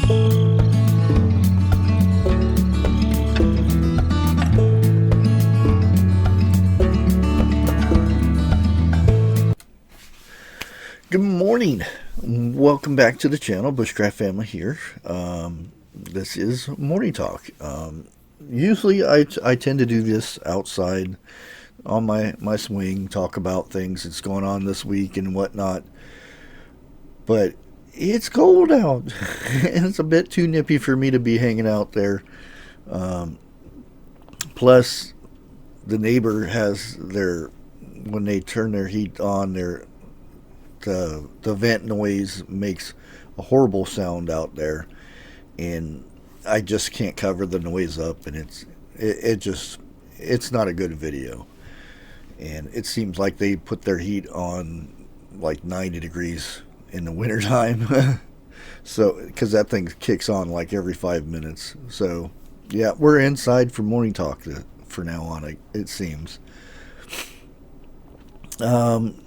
Good morning. Welcome back to the channel. Bushcraft family here. This is Morning Talk. Usually I tend to do this outside on my swing, talk about things that's going on this week and whatnot. But it's cold out, and it's a bit too nippy for me to be hanging out there. Um, Plus, the neighbor has their when they turn their heat on, the vent noise makes a horrible sound out there, and I just can't cover the noise up, and it just it's not a good video. And it seems like they put their heat on like 90 degrees in the wintertime. So because that thing kicks on like every 5 minutes. So yeah, we're inside for morning talk for now on, it seems. um,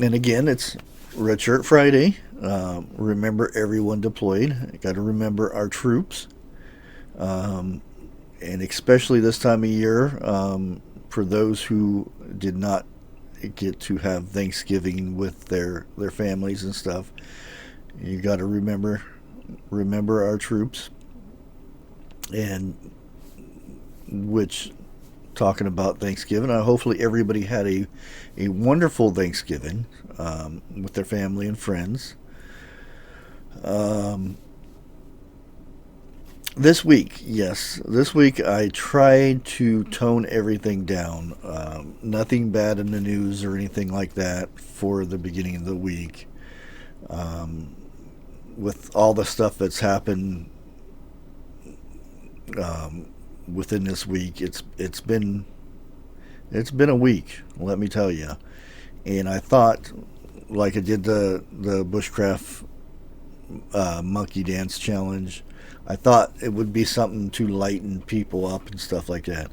and again, it's Red Shirt Friday. Remember everyone deployed. Got to remember our troops. um, and especially this time of year, for those who did not get to have Thanksgiving with their families and stuff. You got to remember our troops, and which talking about Thanksgiving. Hopefully everybody had a wonderful Thanksgiving with their family and friends. Um, this week I tried to tone everything down. Nothing bad in the news or anything like that for the beginning of the week. Um, with all the stuff that's happened um, within this week, it's been a week. Let me tell you. And I thought, like I did the bushcraft monkey dance challenge, I thought it would be something to lighten people up and stuff like that.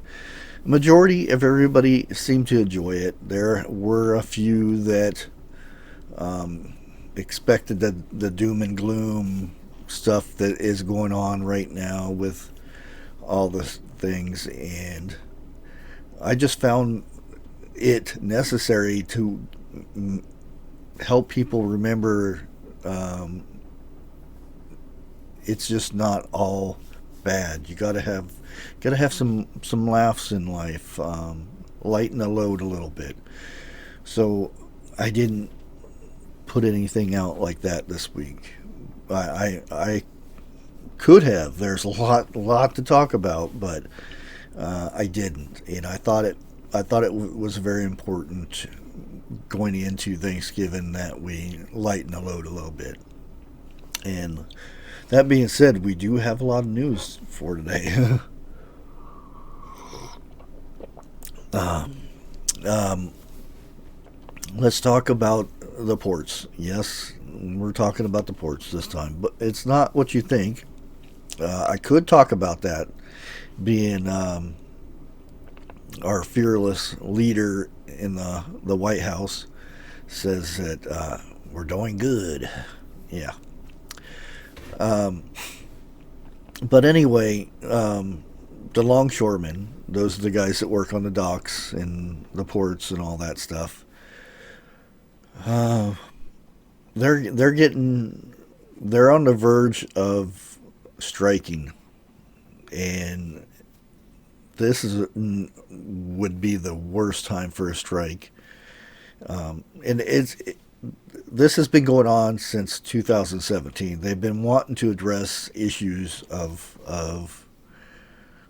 Majority of everybody seemed to enjoy it. There were a few that um, expected the doom and gloom stuff that is going on right now with all the things, and I just found it necessary to help people remember. It's just not all bad. You gotta have some laughs in life. Lighten the load a little bit. So I didn't put anything out like that this week. I could have. There's a lot to talk about, but I didn't, and I thought it was very important going into Thanksgiving that we lighten the load a little bit. And that being said, we do have a lot of news for today. um, um, let's talk about the ports. Yes, we're talking about the ports this time, but it's not what you think. I could talk about that being our fearless leader in the White House says that we're doing good. Yeah. Um, but anyway, the longshoremen, those are the guys that work on the docks and the ports and all that stuff. Uh, they're on the verge of striking, and would be the worst time for a strike. And this has been going on since 2017. They've been wanting to address issues of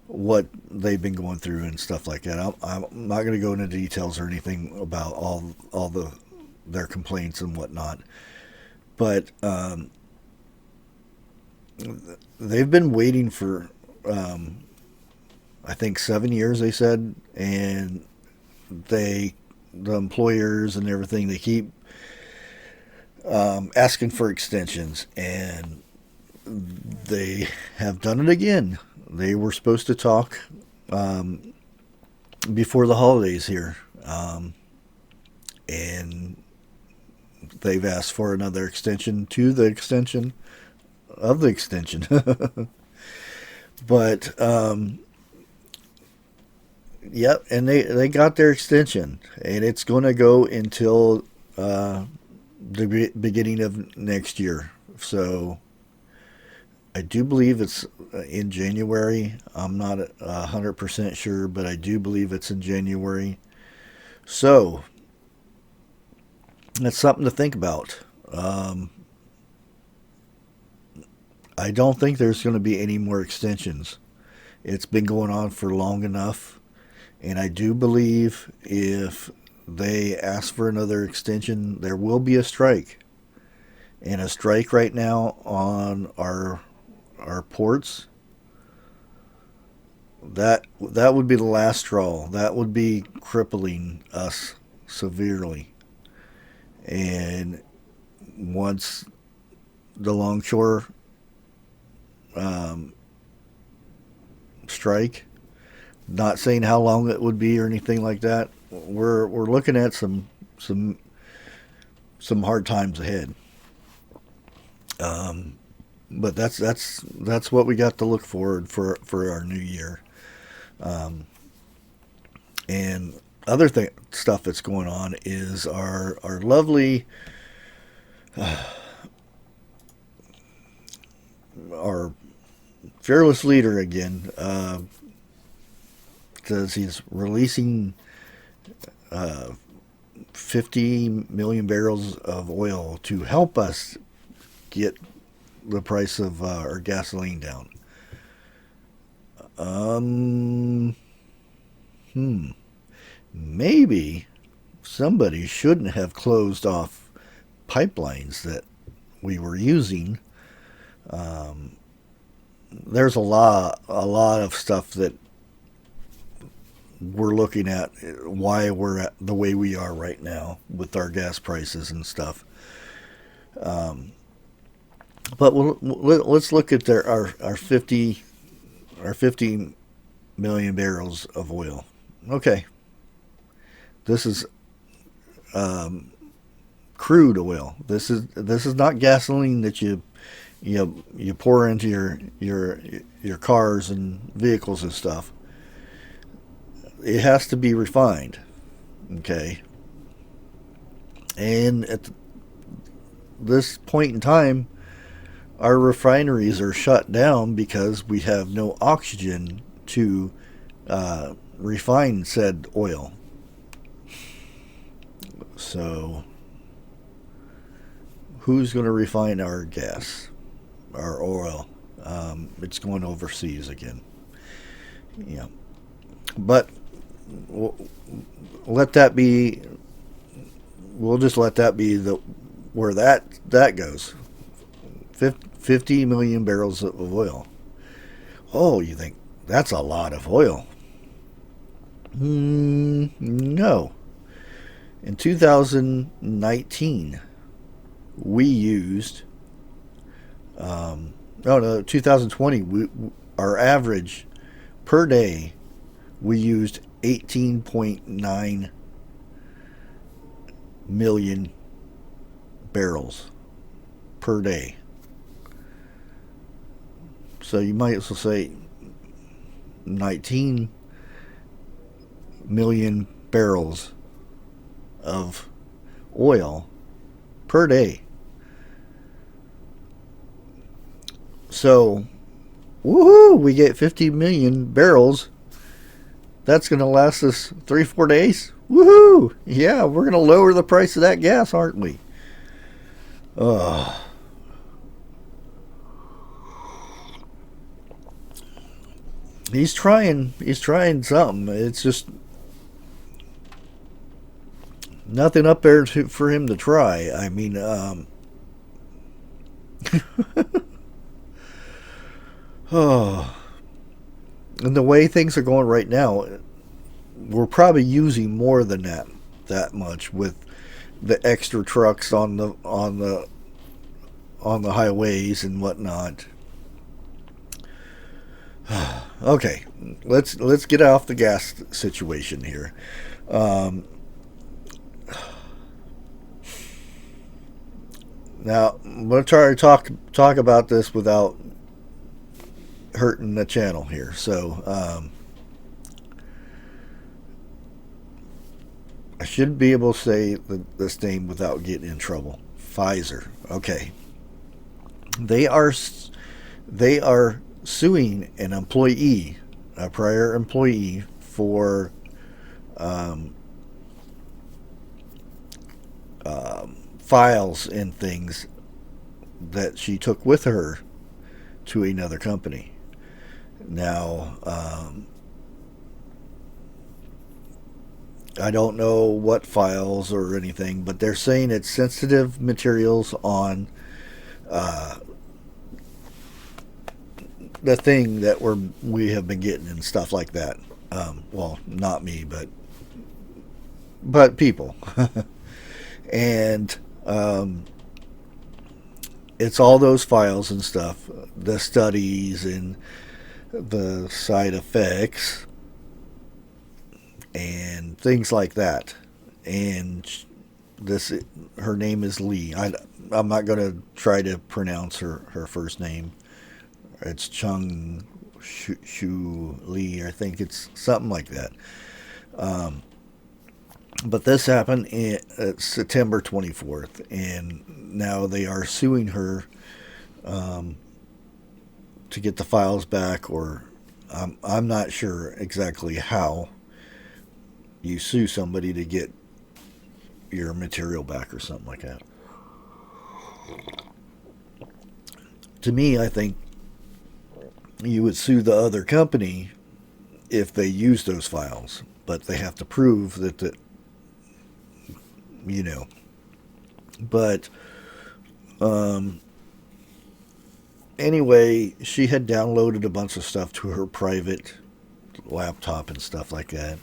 what they've been going through and stuff like that. I'm not going to go into details or anything about all their complaints and whatnot, but they've been waiting for I think 7 years. They said, and the employers and everything, they keep asking for extensions, and they have done it again. They were supposed to talk um, before the holidays here, and they've asked for another extension to the extension of the extension. But yep, and they got their extension, and it's going to go until the beginning of next year. So I do believe it's in January. I'm not 100% sure, but I do believe it's in January. So that's something to think about. I don't think there's going to be any more extensions. It's been going on for long enough, and I do believe if they ask for another extension, there will be a strike. And a strike right now on our ports, that would be the last straw. That would be crippling us severely. And once the longshore strike, not saying how long it would be or anything like that, we're looking at some hard times ahead. But that's what we got to look forward for our new year. And other stuff that's going on is our lovely our fearless leader again, says he's releasing 50 million barrels of oil to help us get the price of our gasoline down. Maybe somebody shouldn't have closed off pipelines that we were using. There's a lot of stuff that we're looking at why we're at the way we are right now with our gas prices and stuff. But let's look at our 50 million barrels of oil. Okay, this is crude oil. This is not gasoline that you pour into your cars and vehicles and stuff. It has to be refined. Okay, and at this point in time, our refineries are shut down because we have no oxygen to refine said oil. So, who's going to refine our gas, our oil? It's going overseas again. Yeah, but let that be. We'll just let that be where that goes. 50 million barrels of oil. Oh, you think that's a lot of oil? No. In 2019, we used, 2020, our average per day, we used 18.9 million barrels per day. So you might as well say 19 million barrels of oil per day. So, woohoo, we get 50 million barrels. That's going to last us 3-4 days. Woohoo! Yeah, we're going to lower the price of that gas, aren't we? He's trying something. It's just nothing up there for him to try. I mean, oh, and the way things are going right now, we're probably using more than that much with the extra trucks on the highways and whatnot. Okay, let's get off the gas situation here. Now I'm going to try to talk about this without hurting the channel here. So I should be able to say this name without getting in trouble. Pfizer. Okay, they are they are suing an employee, a prior employee, for um, files and things that she took with her to another company. Now, I don't know what files or anything, but they're saying it's sensitive materials on uh, the thing that we have been getting and stuff like that. Well, not me, but people, and it's all those files and stuff, the studies and the side effects and things like that. And this, her name is Lee. I'm not going to try to pronounce her first name. It's Chung Shu Lee. I think it's something like that. Um, but this happened in September 24th, and now they are suing her um, to get the files back, or I'm not sure exactly how you sue somebody to get your material back or something like that. To me, I think you would sue the other company if they use those files, but they have to prove that you know. But um, anyway, she had downloaded a bunch of stuff to her private laptop and stuff like that.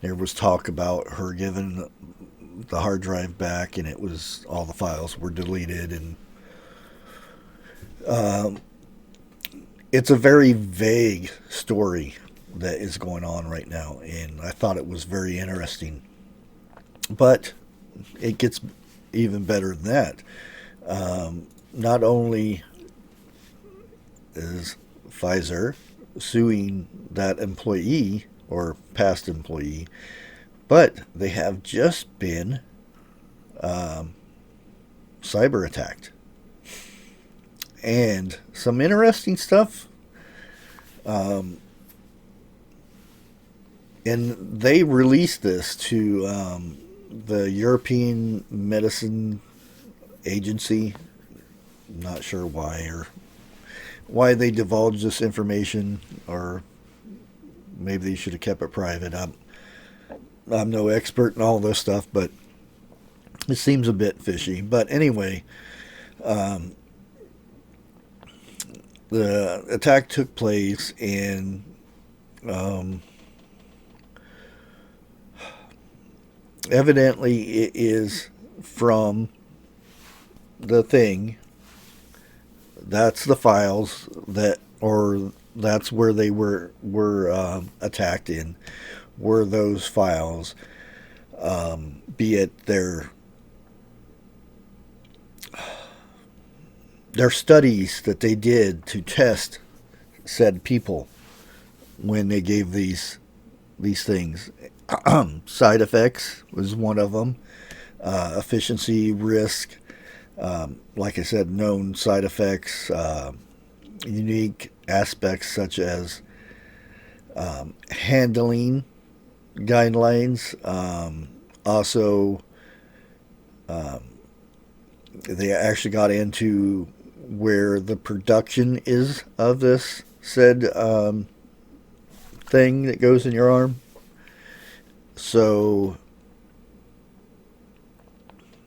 There was talk about her giving the hard drive back, and it was all the files were deleted, and um, it's a very vague story that is going on right now, and I thought it was very interesting. But it gets even better than that. Not only is Pfizer suing that employee or past employee, but they have just been um, cyber attacked. And some interesting stuff. Um, and they released this to the European Medicine Agency. Not sure why, or why they divulged this information, or maybe they should have kept it private. I'm no expert in all this stuff, but it seems a bit fishy. But anyway, um, the attack took place, and um, evidently it is from the thing. That's the files that, or that's where they were attacked in. Were those files, be it their studies that they did to test said people when they gave these things. Side effects was one of them. Efficiency, risk, like I said, known side effects, unique aspects such as handling guidelines. Also, um, they actually got into where the production is of this said thing that goes in your arm. So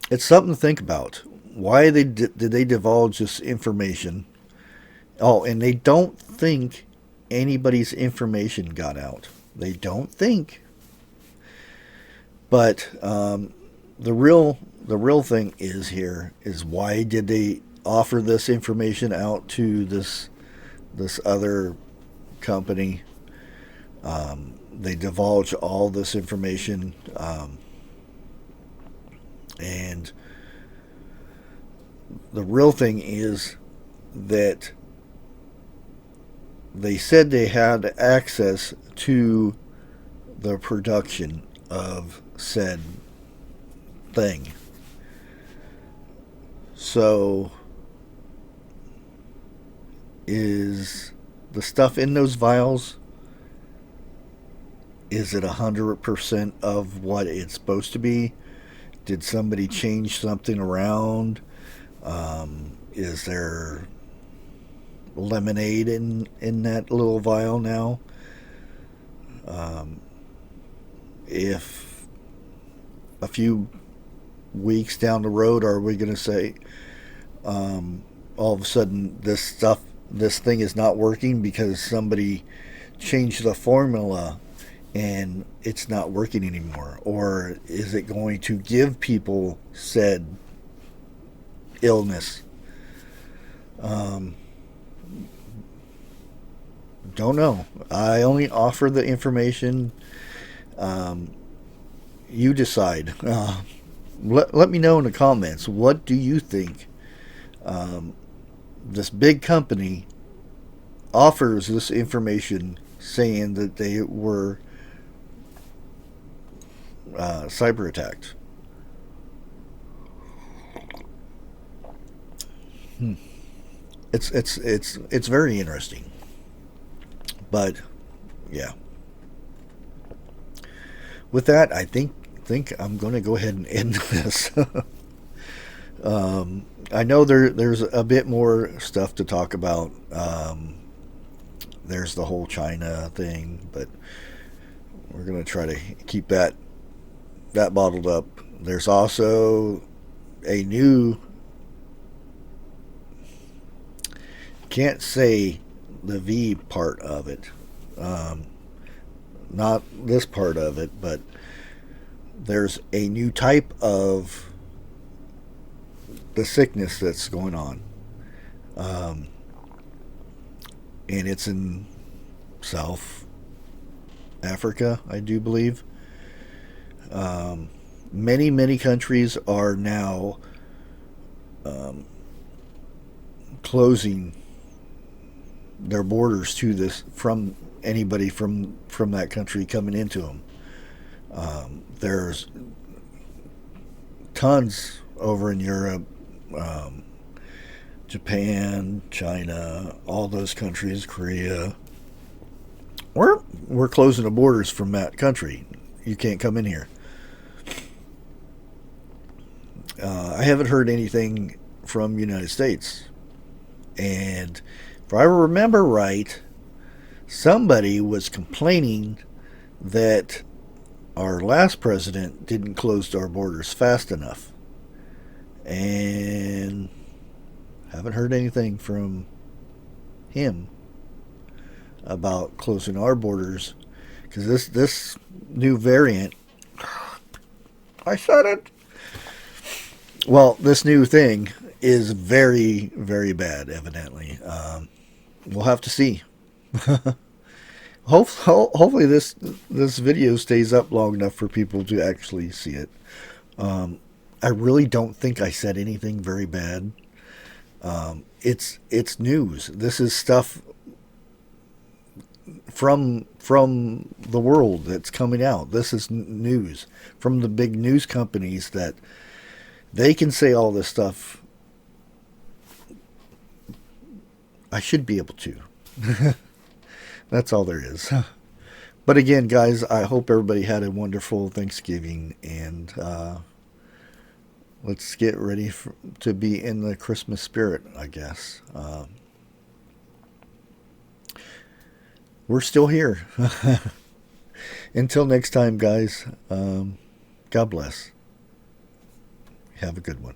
it's something to think about. Why did they divulge this information? Oh, and they don't think anybody's information got out. They don't think. But the real thing is here is, why did they offer this information out to this other company? They divulge all this information, and The real thing is that they said they had access to the production of said thing. So, is the stuff in those vials, is it 100% of what it's supposed to be? Did somebody change something around? Is there lemonade in that little vial now? If a few weeks down the road, are we going to say, all of a sudden this thing is not working because somebody changed the formula and it's not working anymore? Or is it going to give people said illness? Don't know. I only offer the information. You decide. Let me know in the comments. What do you think? This big company offers this information saying that they were cyber attacked. It's very interesting. But yeah. With that, I think I'm going to go ahead and end this. I know there's a bit more stuff to talk about. There's the whole China thing, but we're going to try to keep that bottled up. There's also a new, can't say the V part of it, not this part of it, but there's a new type of the sickness that's going on, and it's in South Africa, I do believe. Many countries are now closing their borders to this, from anybody from that country coming into them. There's tons over in Europe, Japan, China, all those countries, Korea. We're closing the borders from that country. You can't come in here. I haven't heard anything from the United States. And if I remember right, somebody was complaining that our last president didn't close our borders fast enough. And haven't heard anything from him about closing our borders, because this new variant, I said it. Well, this new thing is very, very bad, evidently. We'll have to see. Hopefully this video stays up long enough for people to actually see it. I really don't think I said anything very bad. It's news. This is stuff from the world that's coming out. This is news from the big news companies, that they can say all this stuff. I should be able to. That's all there is. But again, guys, I hope everybody had a wonderful Thanksgiving, and let's get ready to be in the Christmas spirit, I guess. We're still here. Until next time, guys, God bless. Have a good one.